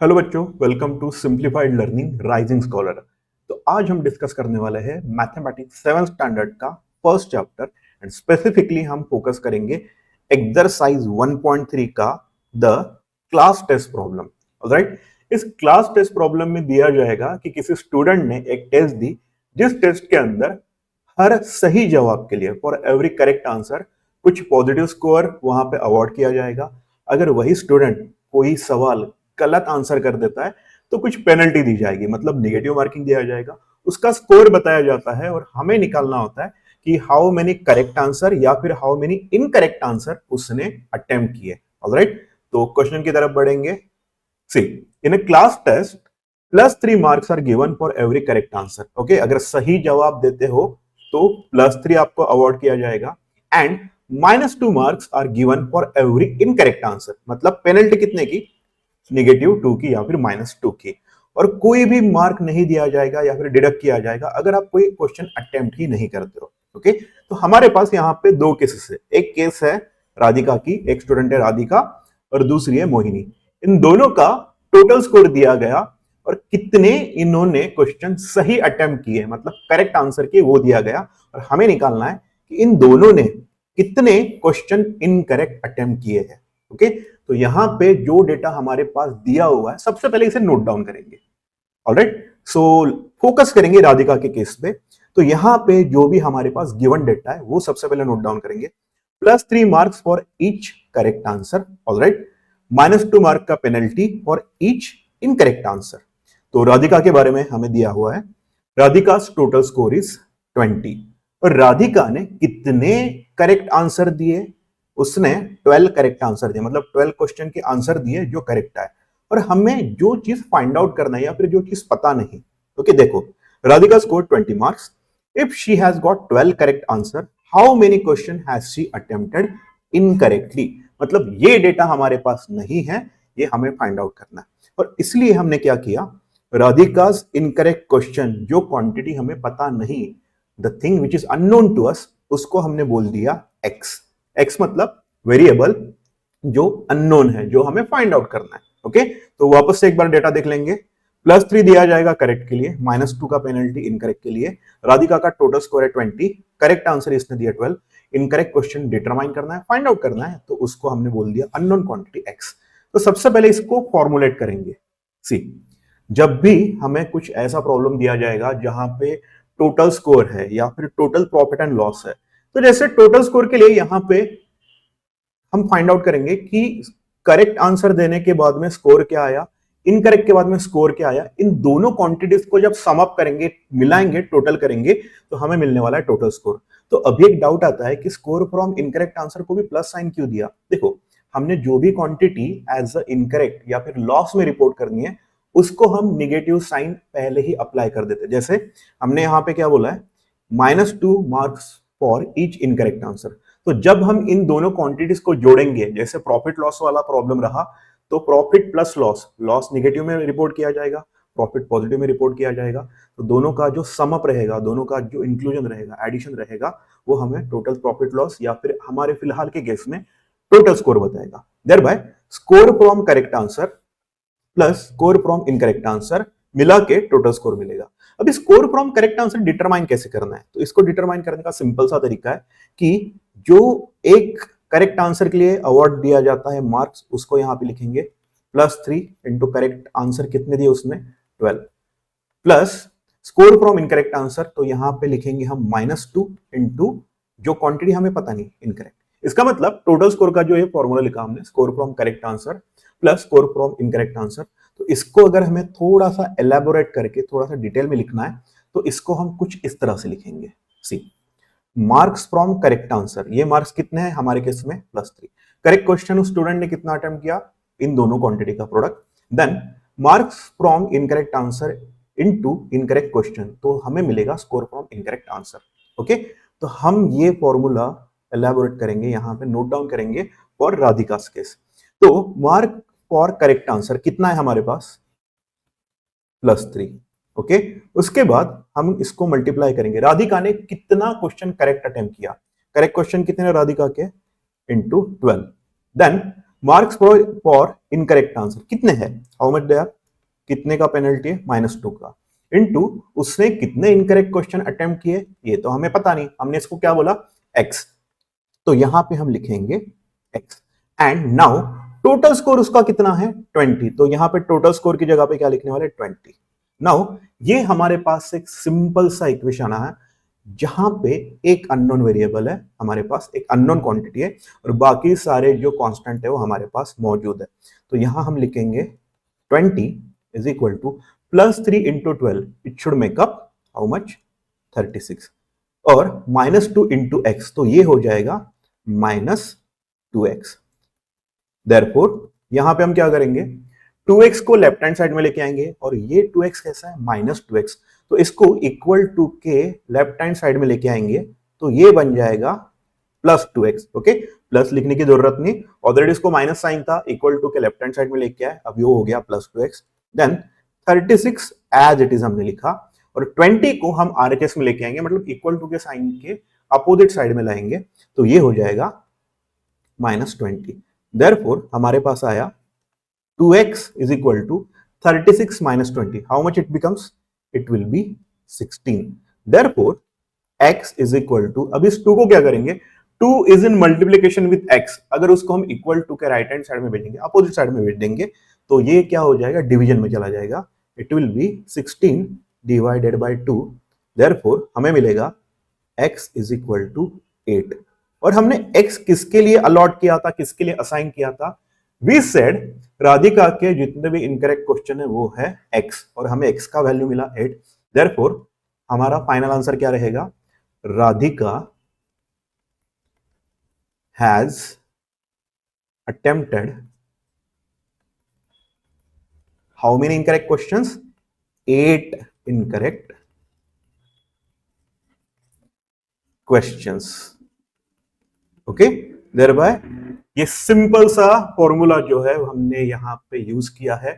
Hello बच्चों, welcome to simplified learning rising scholar. तो आज हम डिस्कस करने वाले हैं मैथमेटिक्स 7th स्टैंडर्ड का फर्स्ट चैप्टर एंड स्पेसिफिकली हम फोकस करेंगे एक्सरसाइज 1.3 का the class test problem. Alright, इस क्लास टेस्ट प्रॉब्लम में दिया जाएगा कि किसी स्टूडेंट ने एक टेस्ट दी जिस टेस्ट के अंदर हर सही जवाब के लिए फॉर एवरी करेक्ट आंसर कुछ पॉजिटिव स्कोर वहां पे अवार्ड किया जाएगा। अगर वही स्टूडेंट कोई सवाल गलत आंसर कर देता है तो कुछ पेनल्टी दी जाएगी, मतलब निगेटिव मार्किंग दिया जाएगा, उसका स्कोर बताया जाता है और हमें निकालना होता है कि हाउ मेनी करेक्ट आंसर या फिर हाउ मेनी इनकरेक्ट आंसर उसने अटेम्प्ट किए। ऑलराइट, तो क्वेश्चन की तरफ बढ़ेंगे। See, in a class test +3 marks are given for every correct answer. Okay, अगर सही जवाब देते हो तो +3 आपको अवार्ड किया जाएगा and -2 marks are given for every incorrect answer, मतलब पेनल्टी कितने की, -2 की या फिर -2 की, और कोई भी मार्क नहीं दिया जाएगा या फिर डिडक्ट किया जाएगा अगर आप कोई क्वेश्चन अटेम्प्ट ही नहीं करते हो। ओके, तो हमारे पास यहाँ पे दो केसेस है, एक केस है राधिका की, एक स्टूडेंट है राधिका और दूसरी है मोहिनी। इन दोनों का टोटल स्कोर दिया गया और कितने इन्होंने क्वेश्चन सही अटेम्प्ट किए, मतलब करेक्ट आंसर किए, वो दिया गया और हमें निकालना है कि इन दोनों ने कितने क्वेश्चन इनकरेक्ट अटेम्प्ट किए हैं। ओके, तो यहां पे जो डेटा हमारे पास दिया हुआ है सबसे पहले इसे नोट डाउन करेंगे। ऑलराइट, सो फोकस करेंगे राधिका के केस पे। तो यहां पे जो भी हमारे पास गिवन डेटा है वो सबसे पहले नोट डाउन करेंगे। +3 marks for each correct answer. Alright, -2 mark का penalty for each incorrect answer. तो राधिका के बारे में हमें दिया हुआ है, राधिका टोटल स्कोर इज 20 और राधिका ने कितने करेक्ट आंसर दिए, उसने 12 करेक्ट आंसर दिए, मतलब 12 क्वेश्चन के आंसर दिए जो करेक्ट है। और हमें जो चीज फाइंड आउट करना है या फिर जो चीज पता नहीं, ओके देखो, Radhika score 20 marks, if she has got 12 correct answer, how many question has she attempted incorrectly, मतलब ये डेटा हमारे पास नहीं है, ये हमें फाइंड आउट करना है। और इसलिए हमने क्या किया, राधिका's इनकरेक्ट क्वेश्चन, जो क्वांटिटी हमें पता नहीं, the thing which is unknown to us, उसको हमने बोल दिया एक्स। एक्स मतलब वेरिएबल जो अननोन है, जो हमें फाइंड आउट करना है। ओके, तो वापस से एक बार डेटा देख लेंगे। +3 दिया जाएगा करेक्ट के लिए, -2 का पेनल्टी इनकरेक्ट के लिए। राधिका का टोटल स्कोर है 20, करेक्ट आंसर इसने दिया 12, इनकरेक्ट क्वेश्चन डिटरमाइन करना है, फाइंड आउट करना है, तो उसको हमने बोल दिया अननोन क्वांटिटी एक्स। तो सबसे पहले इसको फॉर्मुलेट करेंगे। सी, जब भी हमें कुछ ऐसा प्रॉब्लम दिया जाएगा जहां पे टोटल स्कोर है या फिर टोटल प्रॉफिट एंड लॉस है, तो जैसे टोटल स्कोर के लिए यहां पे हम फाइंड आउट करेंगे कि करेक्ट आंसर देने के बाद में स्कोर क्या आया, इनकरेक्ट के बाद में स्कोर क्या आया। इन दोनों क्वांटिटीज को जब सम अप करेंगे, मिलाएंगे, टोटल करेंगे, तो हमें मिलने वाला है टोटल स्कोर। तो अभी एक डाउट आता है कि स्कोर फ्रॉम इनकरेक्ट आंसर को भी प्लस साइन क्यों दिया। देखो, हमने जो भी क्वांटिटी एज अ इनकरेक्ट या फिर लॉस में रिपोर्ट करनी है, उसको हम निगेटिव साइन पहले ही अप्लाई कर देते। जैसे हमने यहां पे क्या बोला है, -2 marks for each incorrect answer. तो जब हम इन दोनों क्वांटिटीज को जोड़ेंगे, जैसे प्रॉफिट लॉस वाला प्रॉब्लम रहा, तो profit plus loss, loss negative में रिपोर्ट किया जाएगा, प्रॉफिट पॉजिटिव में रिपोर्ट किया जाएगा, तो दोनों का जो सम अप रहेगा, दोनों का जो इंक्लूजन रहेगा, एडिशन रहेगा, वो हमें टोटल प्रॉफिट लॉस या फिर हमारे फिलहाल के केस में टोटल स्कोर बताएगा। Thereby score from correct answer plus score from incorrect answer मिला के टोटल स्कोर मिलेगा। अब score from correct answer determine कैसे करना है, तो इसको डिटरमाइन करने का सिंपल सा तरीका है कि जो एक करेक्ट आंसर के लिए अवार्ड दिया जाता है मार्क्स, उसको यहां पे लिखेंगे +3 इंटू करेक्ट आंसर कितने दिए उसने 12, plus score from incorrect answer, तो यहां पे लिखेंगे हम -2 इंटू जो क्वांटिटी हमें पता नहीं, इनकरेक्ट। इसका मतलब टोटल स्कोर का जो ये फॉर्मूला लिखा हमने, score from correct answer plus score from incorrect answer, तो इसको अगर हमें थोड़ा सा एलैबोरेट करके थोड़ा सा डिटेल में लिखना है, तो इसको हम कुछ इस तरह से लिखेंगे। सी, मार्क्स फ्रॉम करेक्ट आंसर, ये मार्क्स कितने हैं हमारे केस में +3, करेक्ट क्वेश्चन उस स्टूडेंट ने कितना अटेम्प्ट किया, इन दोनों क्वांटिटी का product, then marks from incorrect answer into incorrect question, तो हमें मिलेगा स्कोर फ्रॉम इनकरेक्ट आंसर। ओके, तो हम ये फॉर्मूला एलैबोरेट करेंगे, यहां पे नोट डाउन करेंगे फॉर राधिका केस। तो मार्क फॉर करेक्ट आंसर कितना है हमारे पास, +3। ओके, उसके बाद हम इसको मल्टीप्लाई करेंगे, राधिका ने कितना क्वेश्चन करेक्ट अटेम्प्ट किया, करेक्ट क्वेश्चन कितने राधिका के, into 12, then marks for incorrect answer कितने हैं, हाउ मच दे आर, कितने का पेनल्टी है, -2 का, इनटू उसने कितने इनकरेक्ट क्वेश्चन अटेम्प्ट किए, ये तो हमें पता नहीं, हमने इसको क्या बोला, x, तो यहां पे हम लिखेंगे x, and now total score उसका कितना है 20, तो यहां पे टोटल स्कोर की जगह पे क्या लिखने वाले 20। नाउ ये हमारे पास एक सिंपल सा इक्वेशन है जहां पे एक अननोन वेरिएबल है, हमारे पास एक अननोन क्वांटिटी है और बाकी सारे जो कांस्टेंट है वो हमारे पास मौजूद है। तो यहां हम लिखेंगे 20 is equal to +3 into 12, it should make up how much 36, और -2 इंटू एक्स, तो ये हो जाएगा -2x। देयरफॉर यहां पे हम क्या करेंगे, 2x को लेफ्ट हैंड साइड में लेके आएंगे और ये 2x कैसा है -2x, तो इसको इक्वल टू के लेफ्ट हैंड साइड में लेके आएंगे तो ये बन जाएगा +2x। ओके, प्लस लिखने की जरूरत नहीं, ऑलरेडी इसको माइनस साइन था, इक्वल टू के लेफ्ट हैंड साइड में लेके आए, अब ये हो गया +2x। Then 36 as it is हमने लिखा और 20 को हम RHS में लेके आएंगे, मतलब इक्वल टू के साइन के अपोजिट साइड में लाएंगे, तो ये हो जाएगा -20। देयरफॉर हमारे पास आया 2x is equal to 36 minus 20. How much it becomes? It will be 16. Therefore, x is equal to, अब इस 2 को क्या करेंगे, 2 is in multiplication with x, अगर उसको हम इक्वल टू के राइट हैंड साइड में भेजेंगे, अपोजिट साइड में भेज देंगे, तो ये क्या हो जाएगा, डिवीजन में चला जाएगा, it will be 16 divided by 2। Therefore हमें मिलेगा x is equal to 8। और हमने x किसके लिए अलॉट किया था, किसके लिए असाइन किया था, वी सेड राधिका के जितने भी इनकरेक्ट क्वेश्चन है वो है x, और हमें x का वैल्यू मिला 8। देयरफॉर हमारा फाइनल आंसर क्या रहेगा, Radhika has attempted how many incorrect questions, 8 incorrect questions. Okay, thereby ये सिंपल सा फॉर्मूला जो है हमने यहां पे यूज किया है,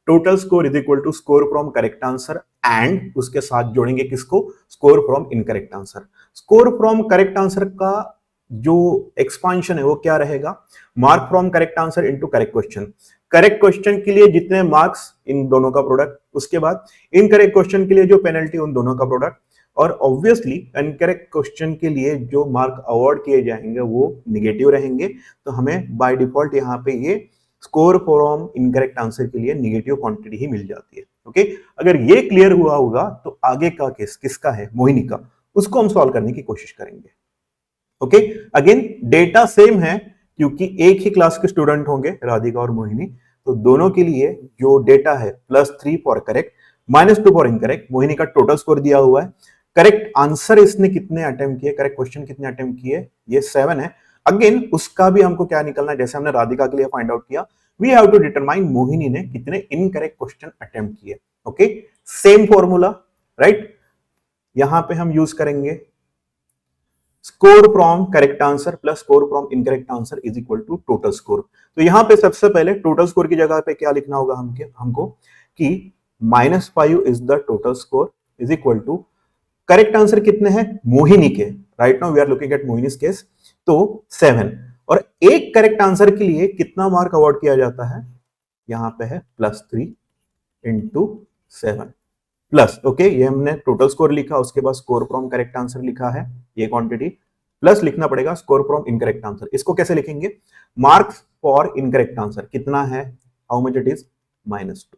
total score is equal to score from correct answer and उसके साथ जोड़ेंगे किसको, score from incorrect answer. Score from correct answer का जो एक्सपांशन है वो क्या रहेगा, mark from correct answer into correct question. Correct question के लिए जितने मार्क्स, इन दोनों का प्रोडक्ट, उसके बाद इनकरेक्ट क्वेश्चन के लिए जो पेनल्टी, उन दोनों का प्रोडक्ट, और ऑब्वियसली इनकरेक्ट क्वेश्चन के लिए जो मार्क अवॉर्ड किए जाएंगे वो निगेटिव रहेंगे, तो हमें बाय डिफॉल्ट यहाँ पे ये स्कोर फ्रॉम इनकरेक्ट आंसर के लिए निगेटिव क्वांटिटी ही मिल जाती है। ओके, अगर ये क्लियर हुआ होगा तो आगे का केस किसका है, मोहिनी का, उसको हम सॉल्व करने की कोशिश करेंगे। ओके, अगेन डेटा सेम है क्योंकि एक ही क्लास के स्टूडेंट होंगे राधिका और मोहिनी, तो दोनों के लिए जो डेटा है +3 for correct, -2 for incorrect, Mohini का टोटल स्कोर दिया हुआ है, करेक्ट आंसर इसने कितने अटेम्प्ट किए, करेक्ट क्वेश्चन कितने अटेम्प्ट किए, ये 7 है। अगेन उसका भी हमको क्या निकलना है, जैसे हमने राधिका के लिए फाइंड आउट किया, we have to determine Mohini ने कितने इनकरेक्ट क्वेश्चन अटेम्प्ट किए। ओके, सेम फॉर्मूला, राइट, यहां पे हम यूज करेंगे score from correct answer plus score from incorrect answer is equal to total score. तो यहां पे सबसे पहले टोटल स्कोर की जगह पे क्या लिखना होगा हमको कि -5 is the total score is equal to correct answer कितने हैं मोहिनी के, right now we are looking at Mohini's case, तो 7, और एक करेक्ट आंसर के लिए कितना मार्क अवार्ड किया जाता है, यहां पे है +3 इंटू 7 प्लस, ओके, ये हमने टोटल स्कोर लिखा, उसके बाद स्कोर फ्रॉम करेक्ट आंसर लिखा है, ये क्वांटिटी, प्लस लिखना पड़ेगा स्कोर फ्रॉम इनकरेक्ट आंसर। इसको कैसे लिखेंगे, मार्क्स फॉर इनकरेक्ट आंसर कितना है, how much it is, -2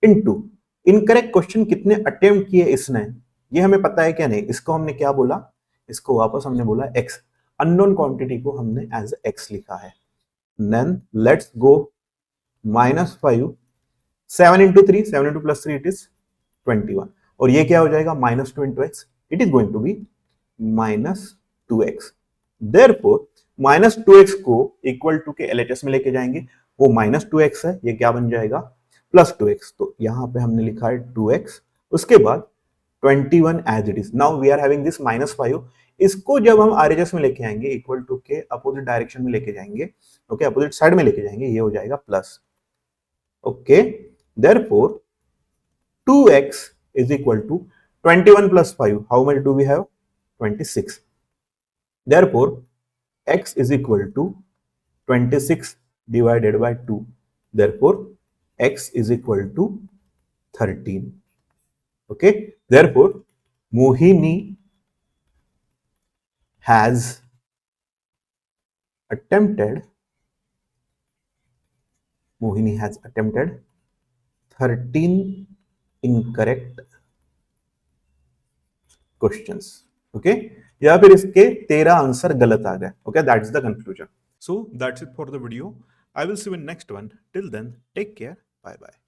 into incorrect question कितने अटेम्प्ट किए इसने, ये हमें पता है क्या नहीं, इसको हमने क्या बोला, इसको वापस हमने बोला x, अननोन क्वांटिटी को हमने एज x लिखा है। Then let's go -5, 7 into 3, 7 into +3 it is 21, और ये क्या हो जाएगा, -2 into x, it is going to be -2x। Therefore -2x को इक्वल टू के LHS में लेके जाएंगे, वो -2x है, ये क्या बन जाएगा +2x, तो यहां पे हमने लिखा है 2x, उसके बाद 21 as it is. Now we are having this -5, इसको जब हम RHS में लेके आएंगे इक्वल टू के अपोजिट डायरेक्शन में लेके जाएंगे, ओके, अपोजिट साइड में लेके जाएंगे, ये हो जाएगा plus. Okay, therefore 2x is equal to 21 plus 5, how much do we have, 26, therefore x is equal to 26 divided by 2. Therefore, x is equal to 13. Okay. Therefore, Mohini has attempted 13 incorrect questions. Okay, या फिर इसके 13 answer गलत आ गए. Okay, that's the conclusion. So that's it for the video. I will see you in next one. Till then, take care. Bye bye.